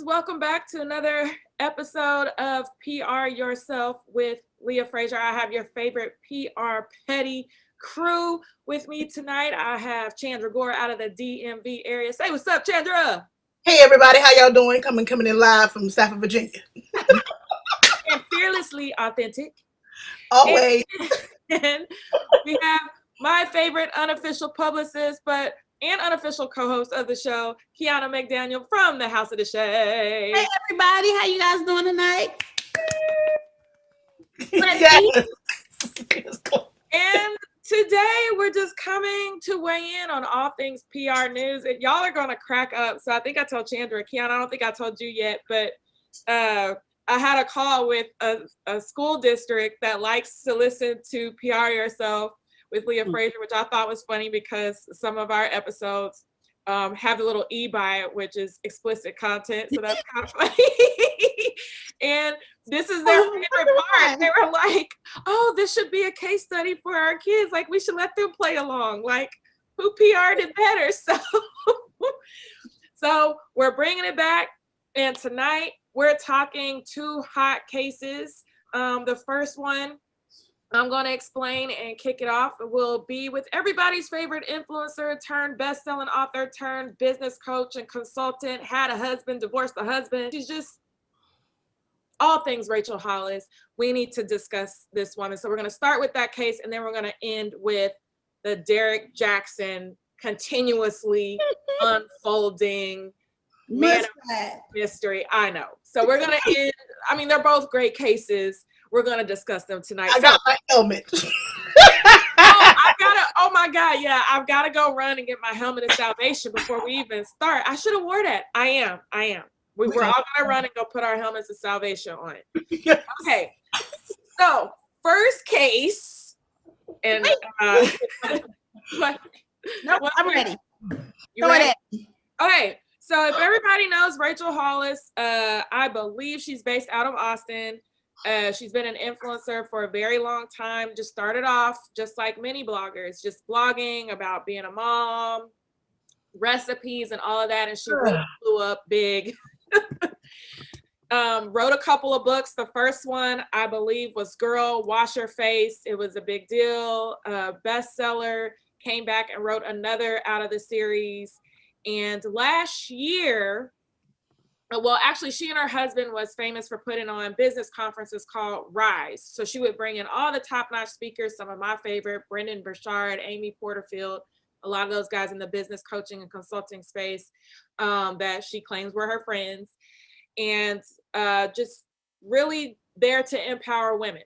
Welcome back to another episode of PR Yourself with Leah Frazier. I have your favorite PR petty crew with me tonight. I have Chandra Gore out of the DMV area. Say what's up, Chandra. Hey everybody, how y'all doing? Coming in live from Stafford, Virginia. And fearlessly authentic. Always. And we have my favorite unofficial publicist, and unofficial co-host of the show, Quiana McDaniel from the House of the Shade. Hey everybody, how you guys doing tonight? Yes. And today we're just coming to weigh in on all things PR news, and y'all are gonna crack up. So I think I told Chandra, Quiana, I don't think I told you yet, but I had a call with a school district that likes to listen to PR Yourself with Leah Frazier, which I thought was funny because some of our episodes have a little E by it, which is explicit content. So that's kind of funny. And this is their favorite part. They were like, oh, this should be a case study for our kids. Like, we should let them play along. Like, who PR'd it better? So we're bringing it back. And tonight we're talking two hot cases. The first one I'm going to explain and kick it off will be with everybody's favorite influencer turned best-selling author turned business coach and consultant, had a husband, divorced the husband. She's just all things Rachel Hollis. We need to discuss this woman. So we're going to start with that case, and then we're going to end with the Derek Jackson continuously unfolding mystery. I know. So we're going to end. I mean, they're both great cases. We're going to discuss them tonight. I got my helmet. Oh my God. Yeah. I've got to go run and get my helmet of salvation before we even start. I should have wore that. I am. We're all going to run and go put our helmets of salvation on it. Yes. Okay. So first case. And nope, I'm ready. You ready? Okay. So if everybody knows Rachel Hollis, I believe she's based out of Austin. She's been an influencer for a very long time. Just started off just like many bloggers, just blogging about being a mom, recipes and all of that. And she really blew up big. Wrote a couple of books. The first one, I believe, was Girl, Wash Your Face. It was a big deal, bestseller. Came back and wrote another out of the series. And last year, well, actually, she and her husband was famous for putting on business conferences called Rise. So she would bring in all the top-notch speakers, some of my favorite, Brendan Burchard, Amy Porterfield, a lot of those guys in the business coaching and consulting space that she claims were her friends, and just really there to empower women.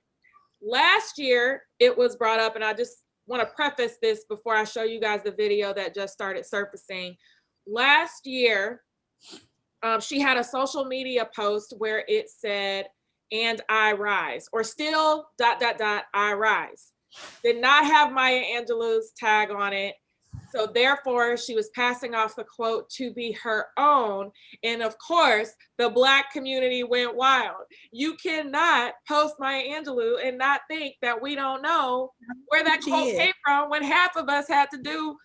Last year, it was brought up, and I just want to preface this before I show you guys the video that just started surfacing. Last year, she had a social media post where it said, "And I rise," or still ... I rise. Did not have Maya Angelou's tag on it. So therefore, she was passing off the quote to be her own. And of course, the Black community went wild. You cannot post Maya Angelou and not think that we don't know where that quote came from when half of us had to do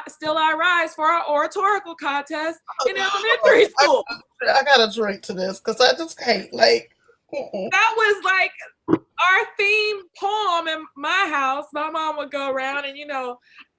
Still I Rise for our oratorical contest in elementary school. I gotta drink to this because I just can't, like. That was like our theme poem in my house. My mom would go around and,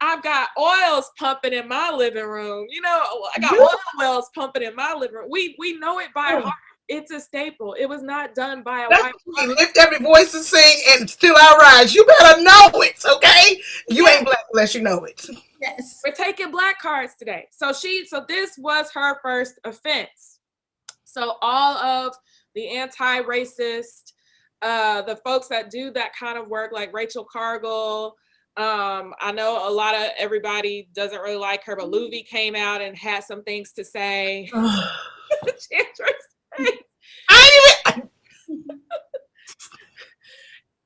I've got oils pumping in my living room. I got oil wells pumping in my living room. We know it by heart. It's a staple. It was not done by a white woman. Lift every voice and sing and Still I Rise. You better know it, okay? You ain't Black unless you know it. Yes. We're taking Black cards today. So this was her first offense. So all of the anti-racist, the folks that do that kind of work, like Rachel Cargill, I know a lot of everybody doesn't really like her, but Louie came out and had some things to say.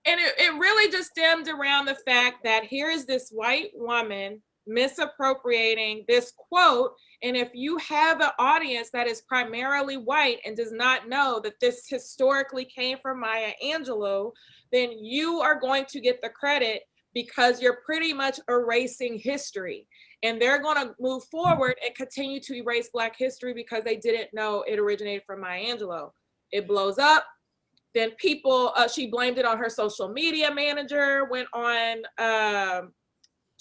And it really just stemmed around the fact that here is this white woman misappropriating this quote. And if you have an audience that is primarily white and does not know that this historically came from Maya Angelou, then you are going to get the credit because you're pretty much erasing history. And they're going to move forward and continue to erase Black history because they didn't know it originated from Maya Angelou. It blows up. Then people, she blamed it on her social media manager, went on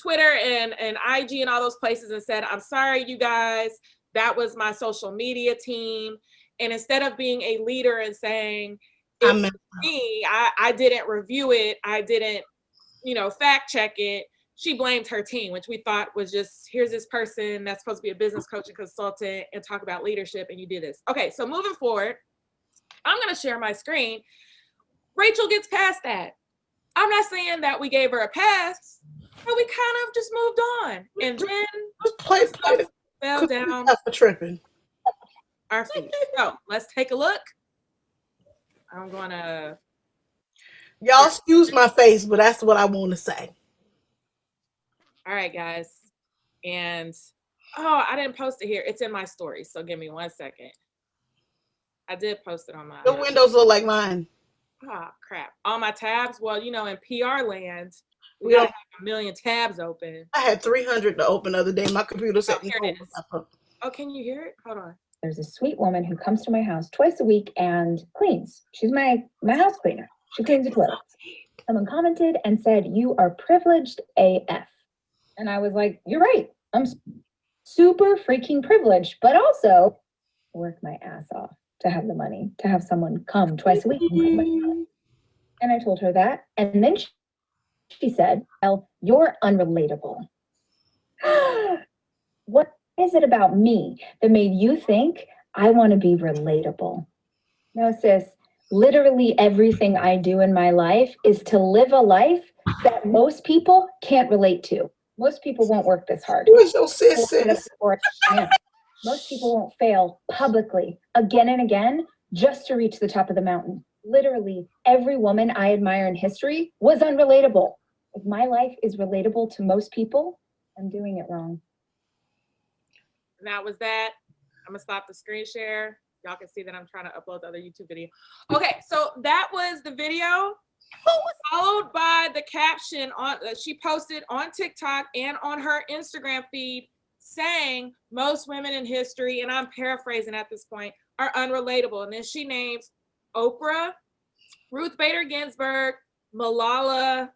Twitter and IG and all those places and said, I'm sorry, you guys, that was my social media team. And instead of being a leader and saying, it was me, I didn't review it, I didn't, fact check it, she blamed her team, which we thought was just, here's this person that's supposed to be a business coach and consultant and talk about leadership, and you do this. Okay, so moving forward, I'm going to share my screen. Rachel gets past that. I'm not saying that we gave her a pass, but we kind of just moved on. And then fell down for tripping our feet. So let's take a look. I'm going to... Y'all excuse my face, but that's what I want to say. All right, guys. And, I didn't post it here. It's in my story, so give me 1 second. I did post it on my... Your windows look like mine. Oh, crap. All my tabs? Well, in PR land, we don't have a million tabs open. I had 300 to open the other day. My computer said... Oh, can you hear it? Hold on. There's a sweet woman who comes to my house twice a week and cleans. She's my house cleaner. She cleans the toilets. Someone commented and said, "You are privileged AF." And I was like, you're right. I'm super freaking privileged, but also work my ass off to have the money, to have someone come twice a week. And I told her that. And then she said, "Well, you're unrelatable." What is it about me that made you think I want to be relatable? No, sis, literally everything I do in my life is to live a life that most people can't relate to. Most people won't work this hard. Who is your sis? Most people won't fail publicly again and again just to reach the top of the mountain. Literally every woman I admire in history was unrelatable. If my life is relatable to most people, I'm doing it wrong. And that was that. I'm gonna stop the screen share. Y'all can see that I'm trying to upload the other YouTube video. Okay, so that was the video, followed by the caption on she posted on TikTok and on her Instagram feed saying most women in history, and I'm paraphrasing at this point, are unrelatable. And then she names Oprah, Ruth Bader Ginsburg, Malala,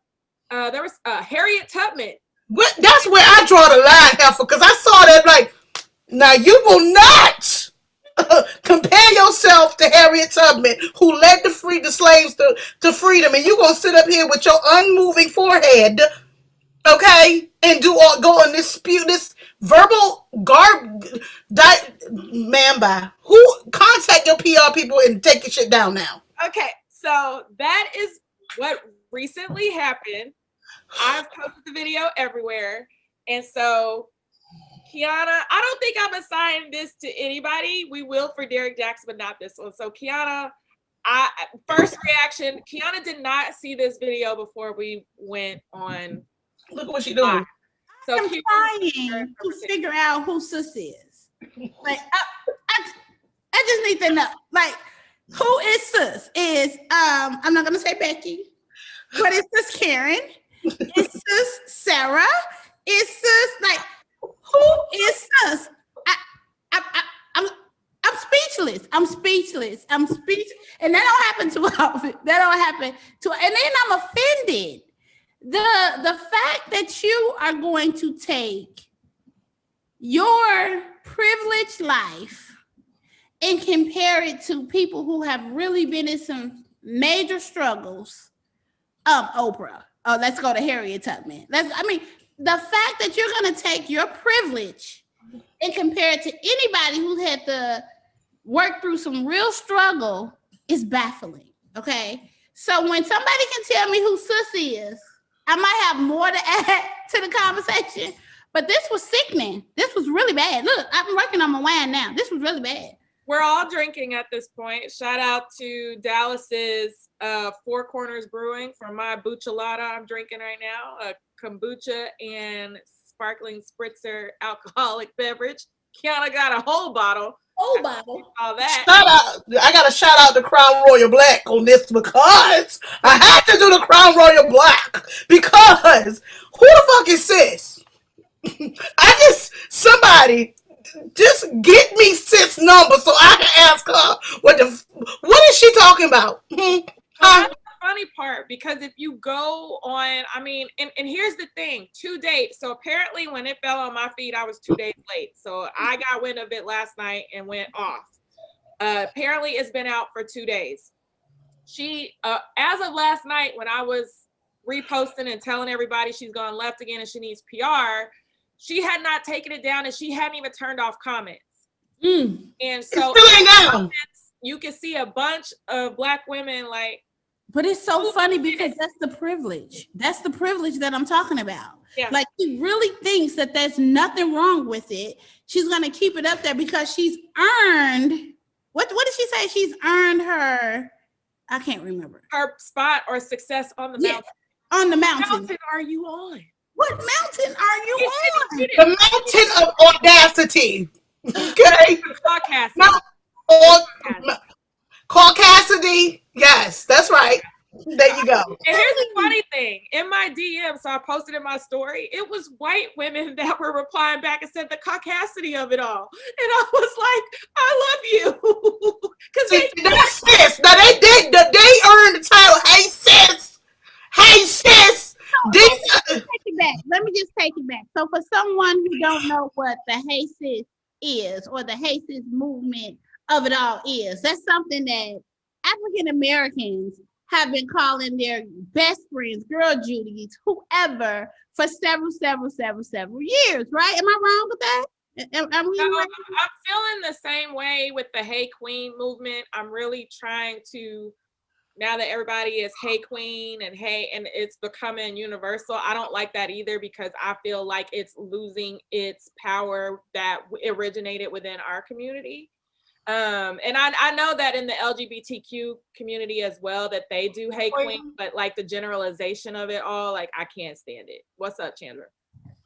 there was Harriet Tubman. What? That's where I draw the line, Heifer, because I saw that like, now you will not compare yourself to Harriet Tubman, who led the slaves to freedom, and you gonna sit up here with your unmoving forehead, okay, and go on this verbal man by who? Contact your PR people and take your shit down now. Okay, so that is what recently happened. I've posted the video everywhere, and so Quiana, I don't think I'm assigning this to anybody. We will for Derek Jackson, but not this one. So Quiana, first reaction, Quiana did not see this video before we went on. Look at what she doing. So I'm trying to figure out who sis is. Like, I just need to know, like, who is sis? Is I'm not gonna say Becky, but is sis Karen? Is sis Sarah? Is sis like? Who is sis? I'm speechless. I'm speechless. And that don't happen too often. That don't happen too. And then I'm offended. The fact that you are going to take your privileged life and compare it to people who have really been in some major struggles. Oprah. Oh, let's go to Harriet Tubman. The fact that you're going to take your privilege and compare it to anybody who had to work through some real struggle is baffling, okay? So when somebody can tell me who sis is, I might have more to add to the conversation, but this was sickening. This was really bad. Look, I'm working on my wine now. This was really bad. We're all drinking at this point. Shout out to Dallas's Four Corners Brewing for my buchalada I'm drinking right now. Kombucha and sparkling spritzer alcoholic beverage. Quiana got a whole bottle. Oh, bottle. All that. Shout out! I gotta shout out to Crown Royal Black on this because I had to do the Crown Royal Black because who the fuck is sis? I just somebody just get me sis number so I can ask her what is she talking about? Well, Huh? that's the funny part because if you go on, I mean, and here's the thing, 2 dates. So apparently when it fell on my feed, I was 2 days late. So I got wind of it last night and went off. Apparently it's been out for 2 days. She, as of last night, when I was reposting and telling everybody she's gone left again and she needs PR, she had not taken it down and she hadn't even turned off comments. And so you can see a bunch of Black women like. But it's so funny because that's the privilege. That's the privilege that I'm talking about. Yeah. Like she really thinks that there's nothing wrong with it. She's gonna keep it up there because she's earned. What did she say? She's earned her. I can't remember Her spot or success on the mountain. On the mountain. What mountain are you on? What mountain are you on? The mountain of audacity. Okay. Podcast. Caucasity. Yes, that's right. There you go. And here's the funny thing. In my DM, so I posted in my story, it was white women that were replying back and said the caucasity of it all. And I was like, I love you. Because that's sis. Now they earned the title. Hey sis. Hey sis. Let me just take it back. So for someone who don't know what the Hey Sis is or the Hey Sis movement of it all is, that's something that African Americans have been calling their best friends, girl Judies, whoever, for several years, right? Am I wrong with that? I'm feeling the same way with the Hey Queen movement. I'm really trying to, now that everybody is Hey Queen and hey, and it's becoming universal, I don't like that either because I feel like it's losing its power that originated within our community. And I know that in the LGBTQ community as well, that they do Hey Queen, but like the generalization of it all, like I can't stand it. What's up, Chandra?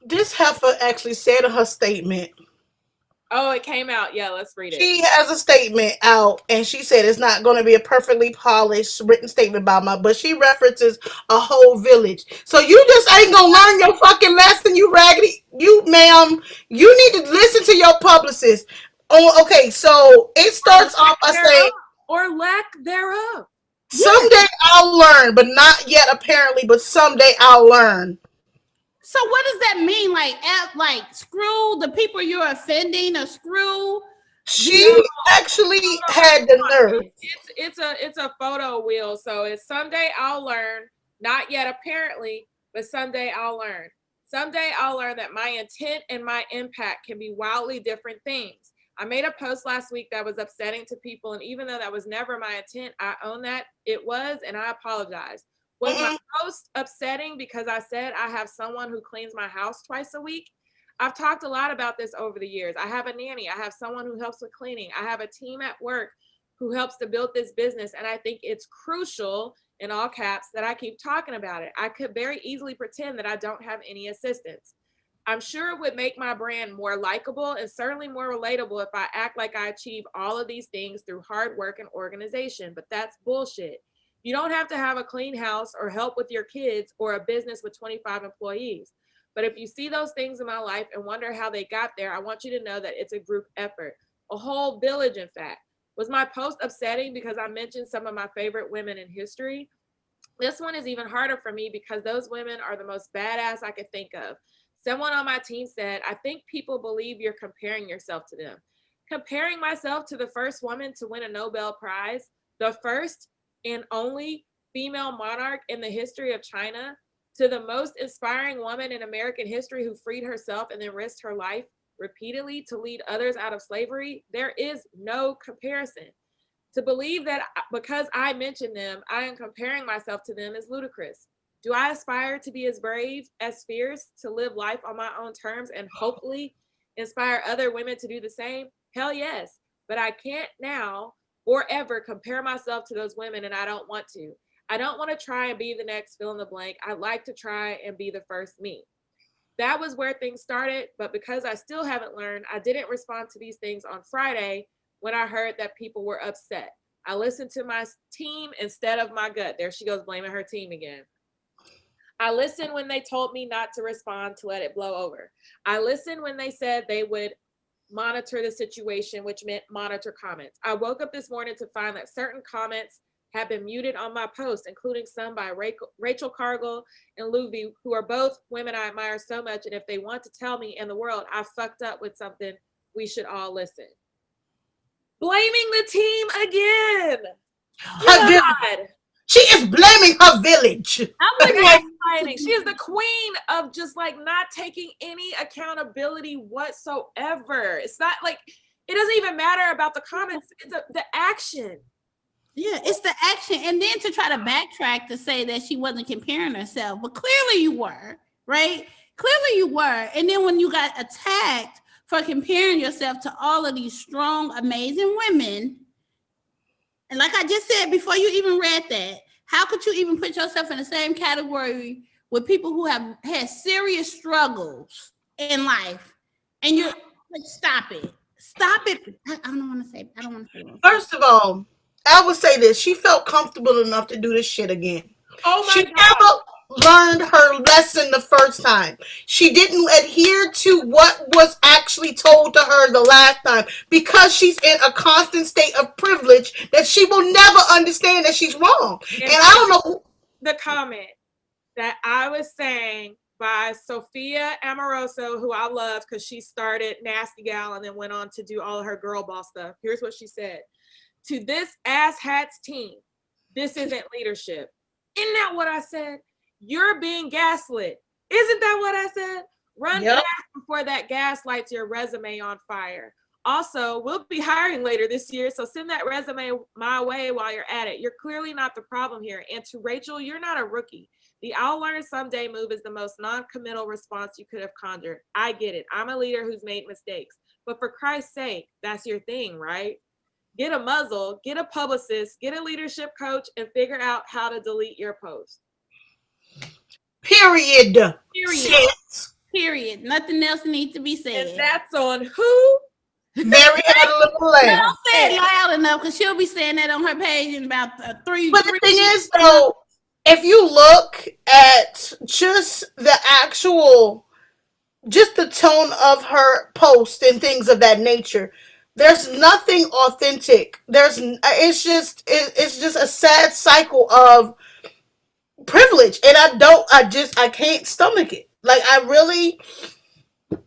This heifer actually said in her statement. Oh, it came out. Yeah, let's read it. She has a statement out, and she said it's not going to be a perfectly polished written statement but she references a whole village. So you just ain't gonna learn your fucking lesson, you raggedy, you ma'am. You need to listen to your publicist. Oh, okay. So it starts off by saying, or lack thereof. Someday I'll learn, but not yet apparently. But someday I'll learn. So what does that mean? Like screw the people you're offending, or screw? She actually had the nerve. It's a photo wheel. So it's someday I'll learn, not yet apparently, but someday I'll learn. Someday I'll learn that my intent and my impact can be wildly different things. I made a post last week that was upsetting to people, and even though that was never my intent, I own that it was, and I apologize. Was my post upsetting because I said I have someone who cleans my house twice a week? I've talked a lot about this over the years. I have a nanny. I have someone who helps with cleaning. I have a team at work who helps to build this business, and I think it's crucial, in all caps, that I keep talking about it. I could very easily pretend that I don't have any assistants. I'm sure it would make my brand more likable and certainly more relatable if I act like I achieve all of these things through hard work and organization, but that's bullshit. You don't have to have a clean house or help with your kids or a business with 25 employees. But if you see those things in my life and wonder how they got there, I want you to know that it's a group effort, a whole village, in fact. Was my post upsetting because I mentioned some of my favorite women in history? This one is even harder for me because those women are the most badass I could think of. Someone on my team said, I think people believe you're comparing yourself to them. Comparing myself to the first woman to win a Nobel Prize, the first and only female monarch in the history of China, to the most inspiring woman in American history who freed herself and then risked her life repeatedly to lead others out of slavery, there is no comparison. To believe that because I mentioned them, I am comparing myself to them is ludicrous. Do I aspire to be as brave, as fierce, to live life on my own terms and hopefully inspire other women to do the same? Hell yes, but I can't now or ever compare myself to those women, and I don't want to. I don't want to try and be the next fill in the blank. I'd like to try and be the first me. That was where things started, but because I still haven't learned, I didn't respond to these things on Friday, when I heard that people were upset. I listened to my team instead of my gut. There she goes, blaming her team again. I listened when they told me not to respond, to let it blow over. I listened when they said they would monitor the situation, which meant monitor comments. I woke up this morning to find that certain comments have been muted on my post, including some by Rachel Cargill and Luby, who are both women I admire so much. And if they want to tell me in the world I fucked up with something, we should all listen. Blaming the team again. God. She is blaming her village. She is the queen of just like not taking any accountability whatsoever. It's not like, it doesn't even matter about the comments. It's the action. Yeah, it's the action. And then to try to backtrack to say that she wasn't comparing herself, but clearly you were, right? Clearly you were. And then when you got attacked for comparing yourself to all of these strong, amazing women, and like I just said before you even read that, how could you even put yourself in the same category with people who have had serious struggles in life? And you're like, stop it. Stop it. I don't want to say. First of all, I would say this. She felt comfortable enough to do this shit again. Oh my she God. never learned her lesson the first time. She didn't adhere to what was actually told to her the last time because she's in a constant state of privilege that she will never understand that she's wrong. And I don't know. The comment that I was saying by Sophia Amoroso, who I love because she started Nasty Gal and then went on to do all of her girl boss stuff. Here's what she said. To this asshats team, this isn't leadership. Isn't that what I said? You're being gaslit. Isn't that what I said? Run fast before that gas lights your resume on fire. Also, we'll be hiring later this year, so send that resume my way while you're at it. You're clearly not the problem here. And to Rachel, you're not a rookie. The I'll learn someday move is the most non-committal response you could have conjured. I get it. I'm a leader who's made mistakes. But for Christ's sake, that's your thing, right? Get a muzzle, get a publicist, get a leadership coach, and figure out how to delete your post. Period. Period. Nothing else needs to be said. And that's on who? Mary had a little laugh. Don't say it loud enough because she'll be saying that on her page in about three. But the thing is, though, if you look at just the tone of her post and things of that nature, there's nothing authentic. It's just a sad cycle of privilege, and I can't stomach it. Like, I really.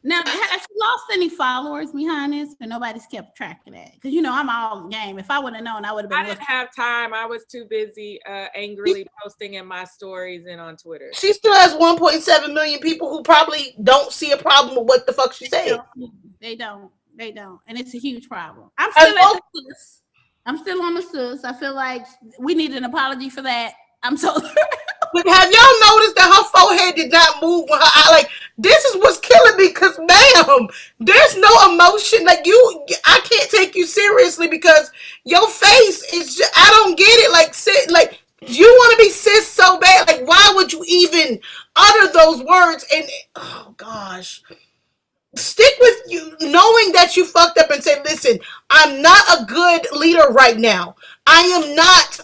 Now, has she lost any followers behind this? And nobody's kept track of that. Because, I'm all game. If I would have known, I would have been. I didn't have time. I was too busy angrily posting in my stories and on Twitter. She still has 1.7 million people who probably don't see a problem with what the fuck she said. They don't. And it's a huge problem. I'm still on the sus. I feel like we need an apology for that. I'm so But have y'all noticed that her forehead did not move when her eye? Like, this is what's killing me, because, ma'am, there's no emotion. Like, I can't take you seriously because your face is just, I don't get it. Like, you want to be sis so bad. Like, why would you even utter those words? And, oh, gosh. Stick with you, knowing that you fucked up, and say, listen, I'm not a good leader right now. I am not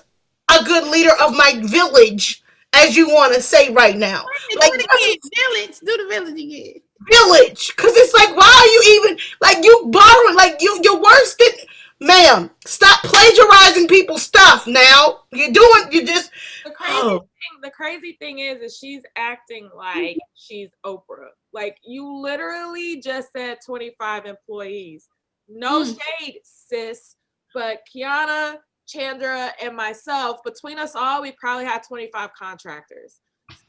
a good leader of my village, as you want to say right now. Like, village. Do the village again. Village. Because it's like, why are you even, like, you borrowing, like, you're worse than, ma'am, stop plagiarizing people's stuff now. The crazy thing is she's acting like she's Oprah. Like, you literally just said 25 employees. No shade, sis, but Quiana, Chandra, and myself, between us all, we probably had 25 contractors.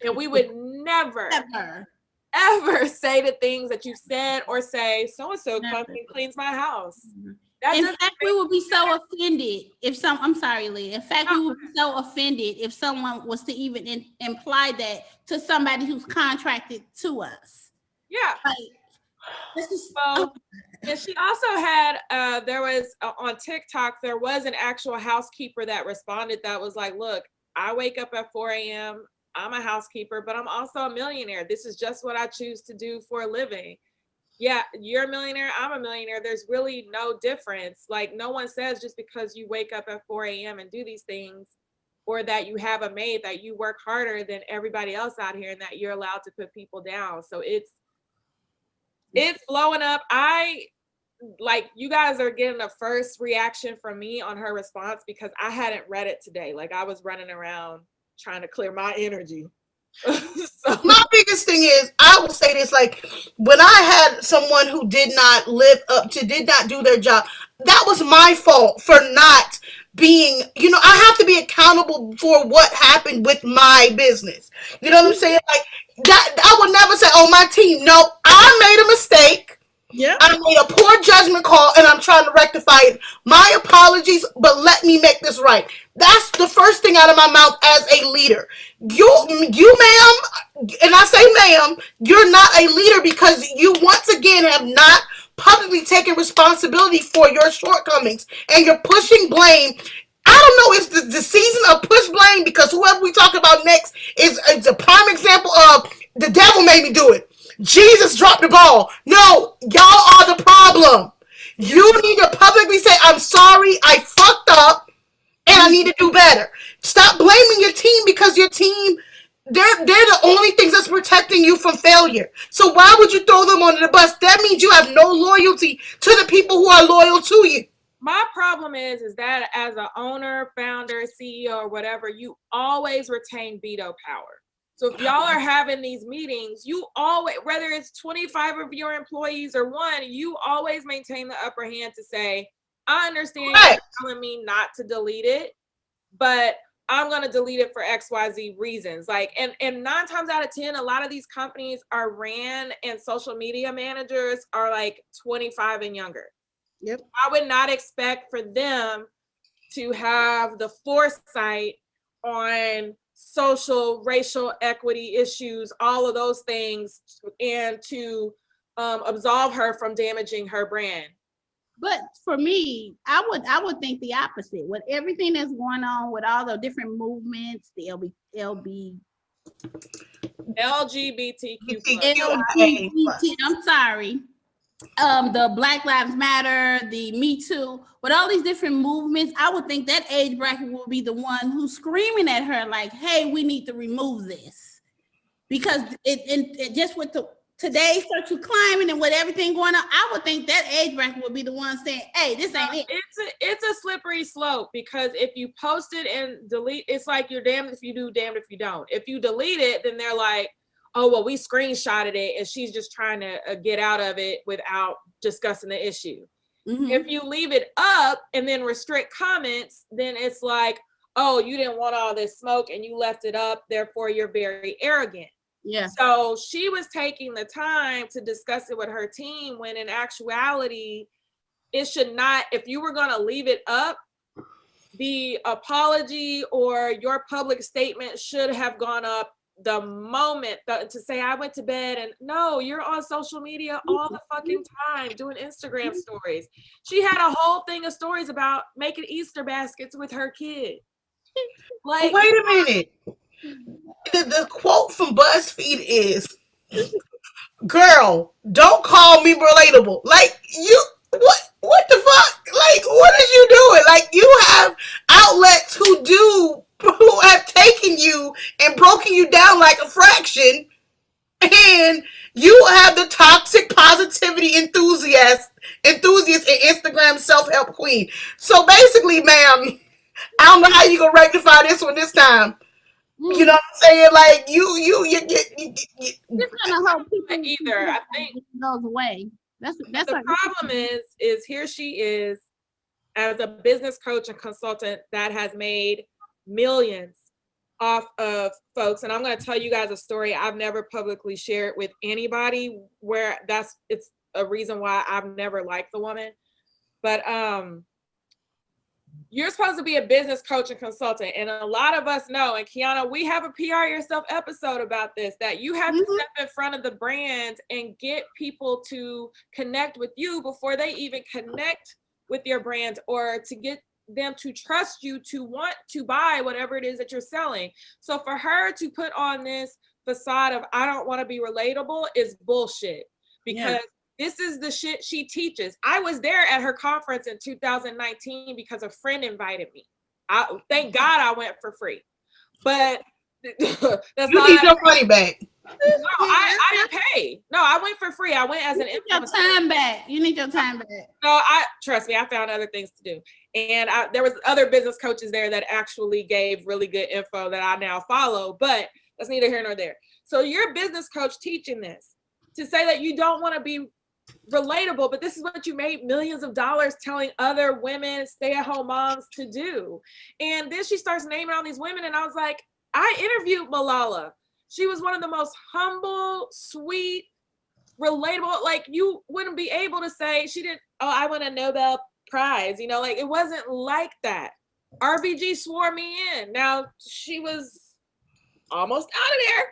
And we would never, ever say the things that you said or say, so-and-so comes and cleans my house. In fact, we would be so offended if I'm sorry, Leah. In fact, we would be so offended if someone was to even imply that to somebody who's contracted to us. Yeah. And she also had, there was on TikTok, there was an actual housekeeper that responded that was like, look, I wake up at 4 a.m. I'm a housekeeper, but I'm also a millionaire. This is just what I choose to do for a living. yeah, you're a millionaire, I'm a millionaire. There's really no difference. Like, no one says just because you wake up at 4 a.m. and do these things, or that you have a maid, that you work harder than everybody else out here and that you're allowed to put people down. So it's blowing up. Like, you guys are getting the first reaction from me on her response because I hadn't read it today. Like, I was running around trying to clear my energy. So My biggest thing is, I will say this, like, when I had someone who did not do their job, that was my fault for not being, I have to be accountable for what happened with my business. You know what I'm saying? Like, that, I would never say, oh, my team. No, I made a mistake. Yeah. I made a poor judgment call and I'm trying to rectify it. My apologies, but let me make this right. That's the first thing out of my mouth as a leader. You ma'am, and I say ma'am, you're not a leader because you once again have not publicly taken responsibility for your shortcomings and you're pushing blame. I don't know, it's the season of push blame because whoever we talk about next is a prime example of the devil made me do it. Jesus dropped the ball. No, y'all are the problem. You need to publicly say, I'm sorry, I fucked up, and I need to do better. Stop blaming your team because your team, they're the only things that's protecting you from failure. So why would you throw them under the bus? That means you have no loyalty to the people who are loyal to you. my problem is that as an owner, founder, CEO, or whatever, you always retain veto power. So if y'all are having these meetings, you always, whether it's 25 of your employees or one, you always maintain the upper hand to say, I understand Right. you're telling me not to delete it, but I'm going to delete it for XYZ reasons. Like, and 9 times out of 10, a lot of these companies are ran and social media managers are like 25 and younger. Yep. I would not expect for them to have the foresight on social, racial equity issues, all of those things, and to absolve her from damaging her brand. But for me, I would think the opposite. With everything that's going on, with all the different movements, the LGBTQ plus. LGBT, I'm sorry, the Black Lives Matter, the Me Too, with all these different movements, I would think that age bracket will be the one who's screaming at her like, "Hey, we need to remove this," because it just with today's social climate and with everything going on, I would think that age bracket would be the one saying, "Hey, this ain't it." It's a slippery slope because if you post it and delete, it's like you're damned if you do, damned if you don't. If you delete it, then they're like, oh, well, we screenshotted it and she's just trying to get out of it without discussing the issue. Mm-hmm. If you leave it up and then restrict comments, then it's like, oh, you didn't want all this smoke and you left it up, therefore you're very arrogant. Yeah. So she was taking the time to discuss it with her team when in actuality, it should not, if you were going to leave it up, the apology or your public statement should have gone up the moment to say I went to bed. And no, you're on social media all the fucking time doing Instagram stories. She had a whole thing of stories about making Easter baskets with her kid. Like, wait a minute. The quote from BuzzFeed is, girl, don't call me relatable. Like, you, what the fuck? Like, what is you doing? Like, you have outlets who have taken you and broken you down like a fraction, and you have the toxic positivity enthusiast and Instagram self-help queen. So basically, ma'am, I don't know how you gonna rectify this one this time. You know what I'm saying? Like, you It's gonna help people either. I think it goes away. That's the problem is here she is as a business coach and consultant that has made millions off of folks. And I'm going to tell you guys a story I've never publicly shared with anybody, where it's a reason why I've never liked the woman. But you're supposed to be a business coach and consultant. And a lot of us know, and Quiana, we have a PR Yourself episode about this, that you have to step in front of the brand and get people to connect with you before they even connect with your brand, or to get them to trust you to want to buy whatever it is that you're selling. So for her to put on this facade of I don't want to be relatable is bullshit, because This is the shit she teaches. I was there at her conference in 2019 because a friend invited me. Thank God I went for free. But that's You need your money back. No, I didn't pay. No, I went for free. I went as an influencer. Your time back. You need your time back. No, trust me, I found other things to do. And there was other business coaches there that actually gave really good info that I now follow, but that's neither here nor there. So your business coach teaching this to say that you don't want to be relatable, but this is what you made millions of dollars telling other women, stay-at-home moms to do. And then she starts naming all these women, and I was like, I interviewed Malala. She was one of the most humble, sweet, relatable, like you wouldn't be able to say she didn't, I won a Nobel Prize, you know, like it wasn't like that. RBG swore me in. Now she was almost out of there,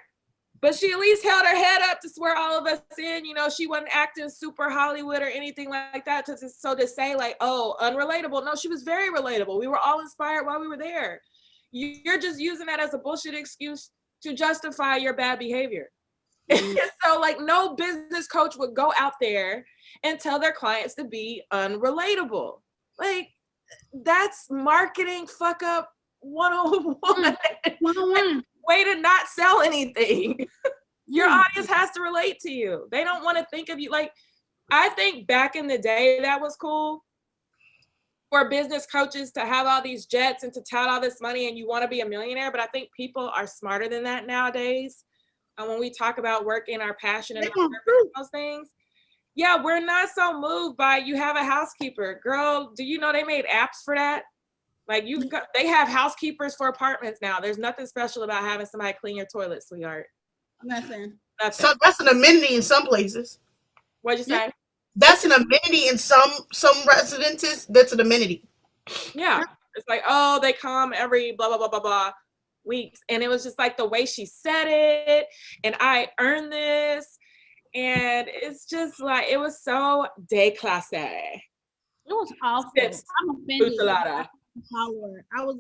but she at least held her head up to swear all of us in, you know, she wasn't acting super Hollywood or anything like that. So to say like, oh, unrelatable. No, she was very relatable. We were all inspired while we were there. You're just using that as a bullshit excuse to justify your bad behavior. So like no business coach would go out there and tell their clients to be unrelatable. Like that's marketing fuck up 101. 101. Way to not sell anything. Your audience has to relate to you. They don't want to think of you. Like I think back in the day that was cool for business coaches to have all these jets and to tout all this money and you want to be a millionaire. But I think people are smarter than that nowadays. And when we talk about working our passion and those things, yeah, we're not so moved by you have a housekeeper. Girl, do you know they made apps for that? Like they have housekeepers for apartments now. There's nothing special about having somebody clean your toilet, sweetheart. Nothing. So that's an amenity in some places. What'd you say? That's an amenity in some residences. That's an amenity. Yeah. It's like, oh, they come every blah, blah, blah, blah, blah weeks. And it was just like the way she said it. And I earned this. And it's just like, it was so déclassé. It was awful. I'm offended.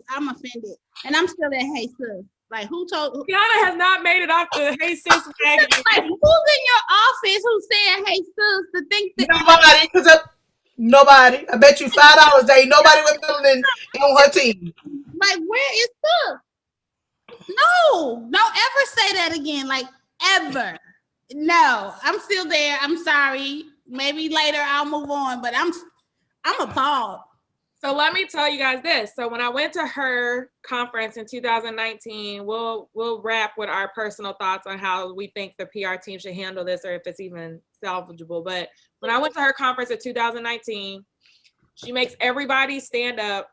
I'm offended. And I'm still at Hey Sis. Like who told Quiana has not made it off the Hey Sis wagon. Like who's in your office who's saying Hey Sis to think that nobody, because nobody. I bet you $5 there ain't nobody with Melanie on her team. Like where is Sis? No, don't ever say that again. Like ever. No, I'm still there. I'm sorry. Maybe later I'll move on, but I'm appalled. So let me tell you guys this. So when I went to her conference in 2019, we'll wrap with our personal thoughts on how we think the PR team should handle this or if it's even salvageable. But when I went to her conference in 2019, she makes everybody stand up.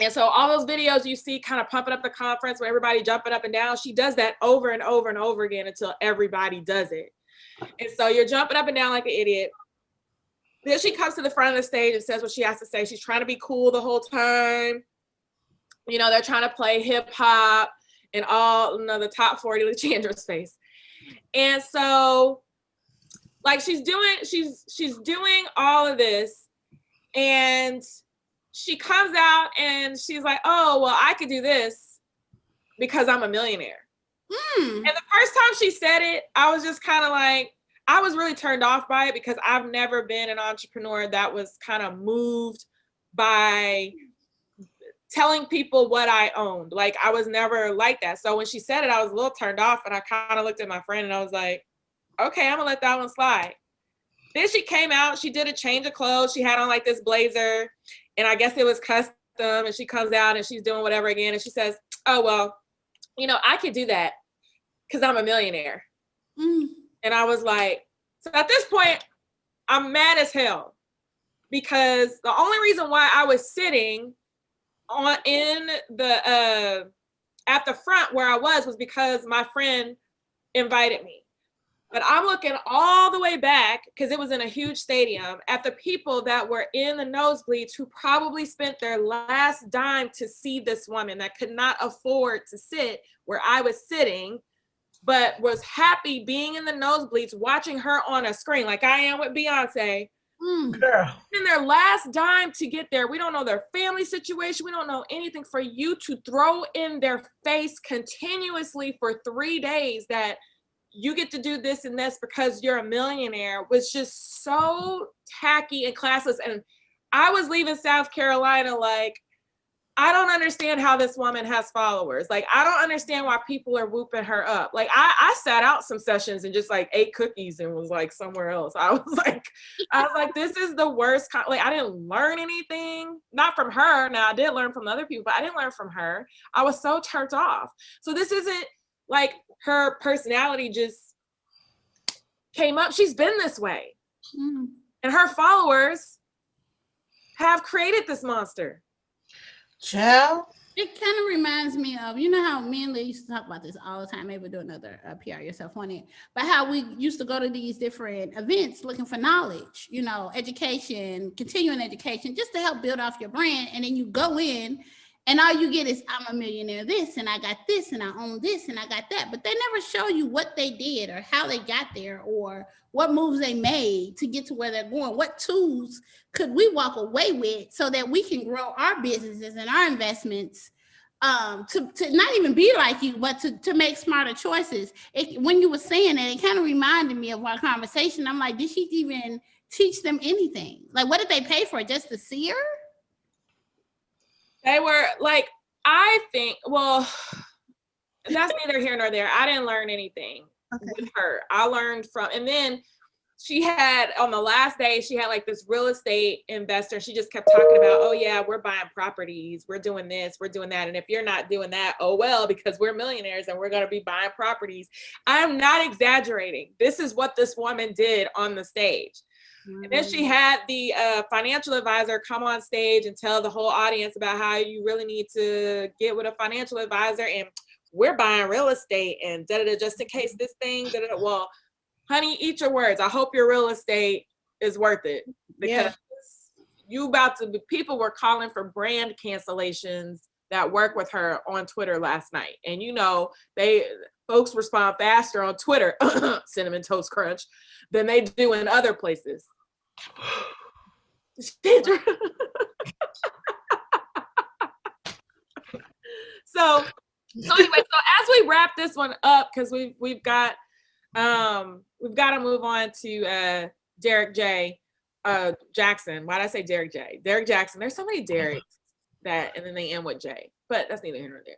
And so all those videos you see kind of pumping up the conference where everybody jumping up and down, she does that over and over and over again until everybody does it. And so you're jumping up and down like an idiot. Then she comes to the front of the stage and says what she has to say. She's trying to be cool the whole time. You know, they're trying to play hip hop and all, you know, the top 40 with Chandra's face. And so like she's doing all of this and she comes out and she's like, oh, well, I could do this because I'm a millionaire. And the first time she said it, I was just kind of like, I was really turned off by it because I've never been an entrepreneur that was kind of moved by telling people what I owned. Like I was never like that. So when she said it, I was a little turned off and I kind of looked at my friend and I was like, okay, I'm gonna let that one slide. Then she came out, she did a change of clothes. She had on like this blazer and I guess it was custom and she comes out and she's doing whatever again. And she says, oh, well, you know, I could do that because I'm a millionaire. And I was like, so at this point, I'm mad as hell because the only reason why I was sitting in the at the front where I was because my friend invited me. But I'm looking all the way back because it was in a huge stadium at the people that were in the nosebleeds who probably spent their last dime to see this woman that could not afford to sit where I was sitting, but was happy being in the nosebleeds, watching her on a screen like I am with Beyonce. Girl. In their last dime to get there. We don't know their family situation. We don't know anything. For you to throw in their face continuously for 3 days that you get to do this and this because you're a millionaire was just so tacky and classless. And I was leaving South Carolina like, I don't understand how this woman has followers. Like, I don't understand why people are whooping her up. Like, I sat out some sessions and just like ate cookies and was like somewhere else. I was like, this is the worst. Like, I didn't learn anything, not from her. Now I did learn from other people, but I didn't learn from her. I was so turned off. So this isn't like her personality just came up. She's been this way. And her followers have created this monster. Child. It kind of reminds me of, you know how me and Leah used to talk about this all the time. Maybe we'll do another PR yourself on it. But how we used to go to these different events looking for knowledge, you know, education, continuing education, just to help build off your brand. And then you go in and all you get is, I'm a millionaire this, and I got this, and I own this, and I got that. But they never show you what they did or how they got there or what moves they made to get to where they're going. What tools could we walk away with so that we can grow our businesses and our investments to not even be like you, but to make smarter choices. When you were saying that, it kind of reminded me of our conversation. I'm like, did she even teach them anything? Like, what did they pay for? Just to see her? They were like, I think, well, that's neither here nor there. I didn't learn anything with her. I learned from, and then she had, on the last day, she had like this real estate investor. She just kept talking about, oh yeah, we're buying properties. We're doing this, we're doing that. And if you're not doing that, oh well, because we're millionaires and we're going to be buying properties. I'm not exaggerating. This is what this woman did on the stage. And then she had the financial advisor come on stage and tell the whole audience about how you really need to get with a financial advisor and we're buying real estate and just in case this thing, well, honey, eat your words. I hope your real estate is worth it because people were calling for brand cancellations that work with her on Twitter last night. And you know, folks respond faster on Twitter, Cinnamon Toast Crunch, than they do in other places. So anyway, so as we wrap this one up, because we've got to move on to Derek J. Jackson. Why did I say Derek J? Derek Jackson. There's so many Dereks and then they end with J, but that's neither here nor there.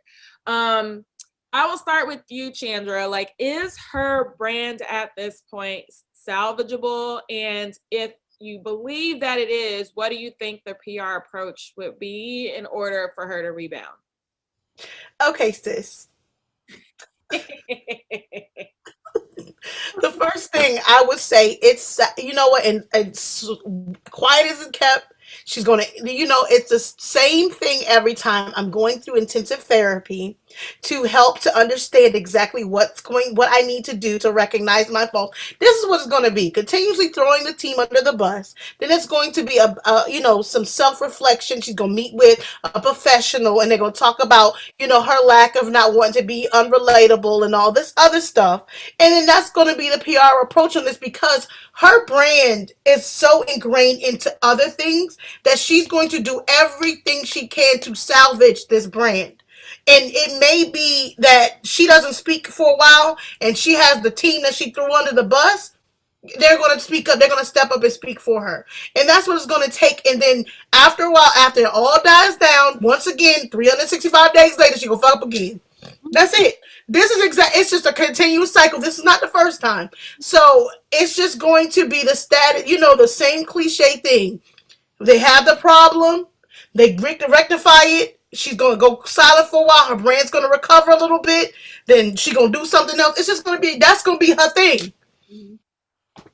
I will start with you, Chandra. Like, is her brand at this point salvageable? And if you believe that it is, what do you think the PR approach would be in order for her to rebound? Okay, sis. The first thing I would say, it's, you know what, and quiet isn't kept. She's going to, you know, it's the same thing every time. I'm going through intensive therapy to help to understand exactly what I need to do to recognize my faults. This is what it's going to be. Continuously throwing the team under the bus. Then it's going to be some self-reflection. She's going to meet with a professional and they're going to talk about, you know, her lack of not wanting to be unrelatable and all this other stuff. And then that's going to be the PR approach on this because her brand is so ingrained into other things that she's going to do everything she can to salvage this brand. And it may be that she doesn't speak for a while and she has the team that she threw under the bus. They're going to speak up. They're going to step up and speak for her. And that's what it's going to take. And then after a while, after it all dies down, once again, 365 days later, she going to fuck up again. That's it. This is it's just a continuous cycle. This is not the first time. So it's just going to be the status, you know, the same cliche thing. They have the problem. They rectify it. She's going to go silent for a while. Her brand's going to recover a little bit. Then she's going to do something else. It's just going to be, that's going to be her thing.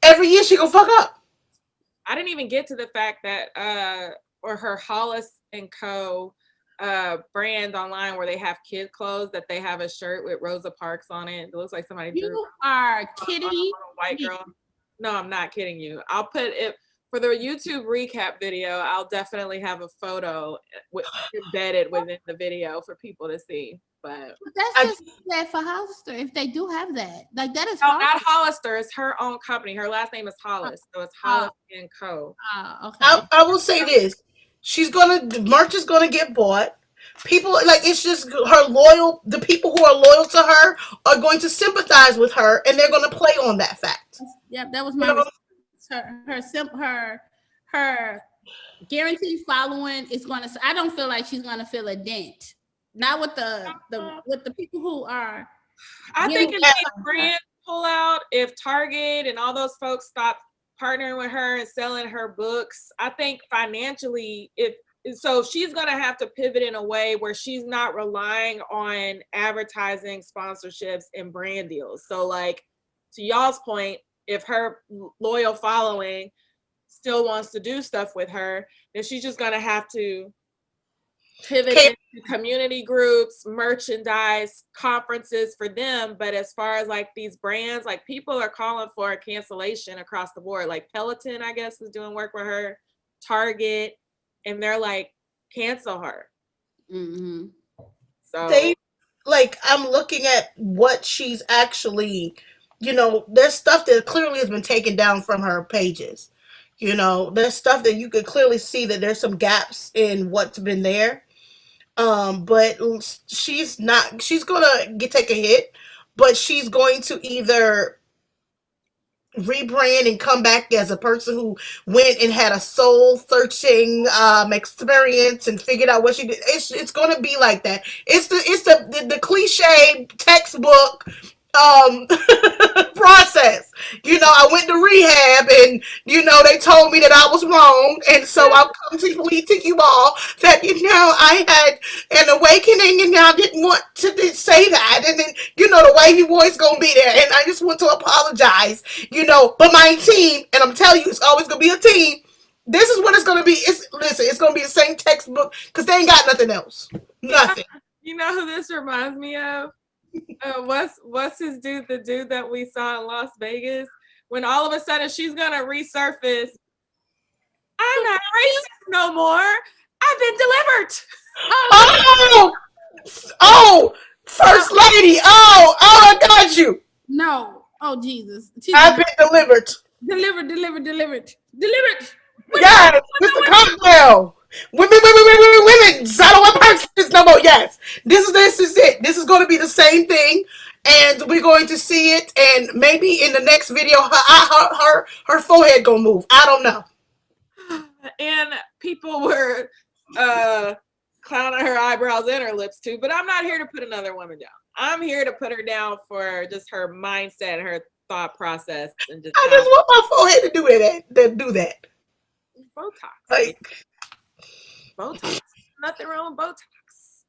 Every year she going to fuck up. I didn't even get to the fact that, or her Hollis and Co. Brand online where they have kid clothes, that they have a shirt with Rosa Parks on it. It looks like somebody drew. You are kidding me. White girl. No, I'm not kidding you. I'll put it for the YouTube recap video. I'll definitely have a photo embedded within the video for people to see. But that's just that for Hollister. If they do have that, like that is not Hollister. It's her own company. Her last name is Hollis, so it's Hollis and Co. Okay. I will say this: merch is gonna get bought. People like it's just her loyal. The people who are loyal to her are going to sympathize with her, and they're going to play on that fact. Yep, that was You my know, response. Her guaranteed following is going to. I don't feel like she's going to feel a dent. Not with the people who are. I think if giving these brands pull out, if Target and all those folks stop partnering with her and selling her books, I think financially, so she's going to have to pivot in a way where she's not relying on advertising, sponsorships, and brand deals. So, like, to y'all's point, if her loyal following still wants to do stuff with her, then she's just going to have to pivot into community groups, merchandise, conferences for them. But as far as like these brands, like people are calling for a cancellation across the board. Like Peloton, I guess, was doing work with her, Target, and they're like, cancel her. Mm-hmm. So they like I'm looking at what she's actually, there's stuff that clearly has been taken down from her pages. There's stuff that you could clearly see that there's some gaps in what's been there. But she's gonna take a hit, but she's going to either rebrand and come back as a person who went and had a soul searching experience and figured out what she did. It's going to be like that. It's the cliche textbook process. I went to rehab and they told me that I was wrong, and so I'll come to lead to you all that I had an awakening and I didn't want to say that, and then the wavy voice gonna be there, and I just want to apologize. But my team, and I'm telling you, it's always gonna be a team. This is what it's gonna be. It's gonna be the same textbook because they ain't got nothing else. Nothing. You know who this reminds me of? What's his dude? The dude that we saw in Las Vegas. When all of a sudden she's gonna resurface. I'm not racist no more. I've been delivered. Oh, First Lady. Oh, I got you. No. Oh, Jesus. I've been delivered. Delivered. Yes, Mr. Cocktail. Women. I don't want purchases no more. Yes, this is it. This is going to be the same thing, and we're going to see it. And maybe in the next video, her forehead gonna move. I don't know. And people were clowning her eyebrows and her lips too. But I'm not here to put another woman down. I'm here to put her down for just her mindset, her thought process, and just. I just want my forehead to do that. Botox. Like Botox. Nothing wrong with Botox.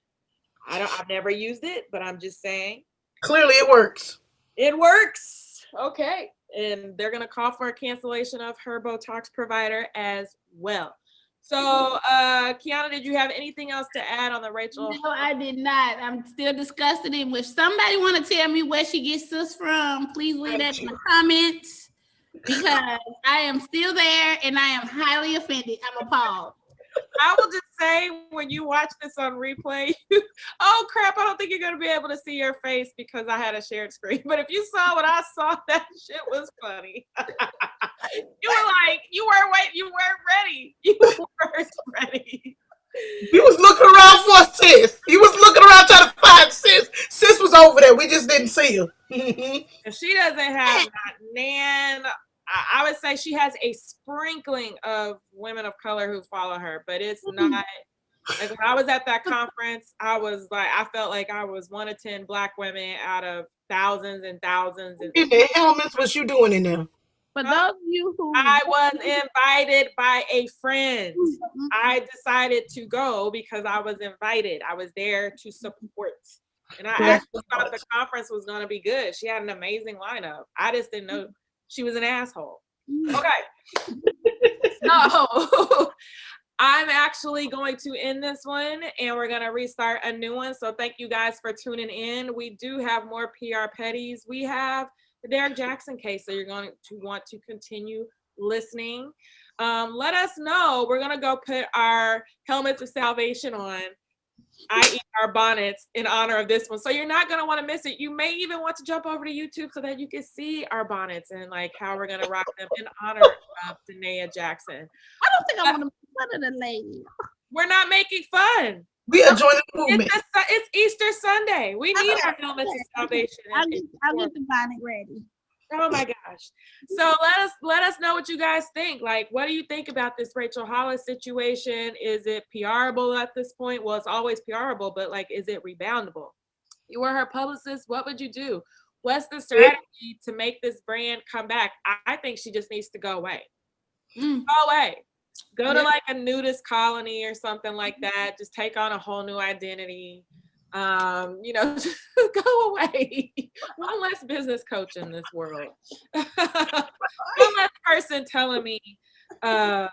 I've never used it, but I'm just saying. Clearly it works. It works. Okay. And they're gonna call for a cancellation of her Botox provider as well. So Quiana, did you have anything else to add on the Rachel? No, I did not. I'm still disgusted. And if somebody want to tell me where she gets this from, please leave that in the comments. Because I am still there and I am highly offended. I'm appalled. I will just say, when you watch this on replay, oh crap, I don't think you're going to be able to see your face because I had a shared screen. But if you saw what I saw, that shit was funny. You were like, you weren't ready. You weren't ready. You was looking around for sis. You was looking around trying to find sis. Sis was over there. We just didn't see her. If she doesn't have Nan, I would say she has a sprinkling of women of color who follow her, but it's not. Like when I was at that conference, I felt like I was one of 10 Black women out of thousands and thousands. What the helmets was you doing in there? For those of you who I was invited by a friend. I decided to go because I was invited. I was there to support. And I actually thought the conference was going to be good. She had an amazing lineup. I just didn't know she was an asshole. Okay. So I'm actually going to end this one and we're going to restart a new one. So thank you guys for tuning in. We do have more PR petties. We have the Derek Jackson case, so you're going to want to continue listening. Let us know. We're going to go put our helmets of salvation on, i.e. our bonnets, in honor of this one. So you're not going to want to miss it. You may even want to jump over to YouTube so that you can see our bonnets and like how we're going to rock them in honor of Danae Jackson. I don't think I want to make fun of the lady. We're not making fun. We are joining the movement. It's Easter Sunday. We need our helmets of salvation. I'll get the bonnet ready. Oh my gosh. So let us know what you guys think. Like, what do you think about this Rachel Hollis situation? Is it PRable at this point? Well, it's always PRable, but like, is it reboundable? You were her publicist. What would you do? What's the strategy to make this brand come back? I think she just needs to go away. Go away. Go to like a nudist colony or something like that. Just take on a whole new identity. You know, just go away. One less business coach in this world. One less person telling me that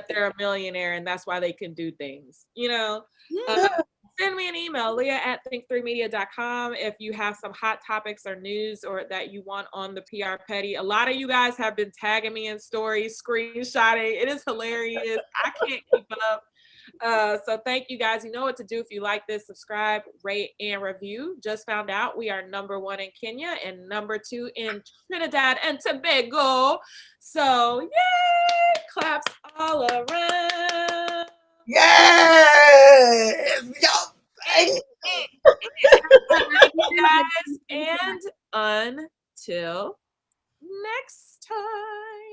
they're a millionaire and that's why they can do things. You know, send me an email, leah@think3media.com, if you have some hot topics or news or that you want on the PR Petty. A lot of you guys have been tagging me in stories, screenshotting. It is hilarious. I can't keep up. So thank you guys. You know what to do if you like this. Subscribe, rate, and review. Just found out we are #1 in Kenya and #2 in Trinidad and Tobago. So yay! Claps all around. Yes! Guys, and until next time.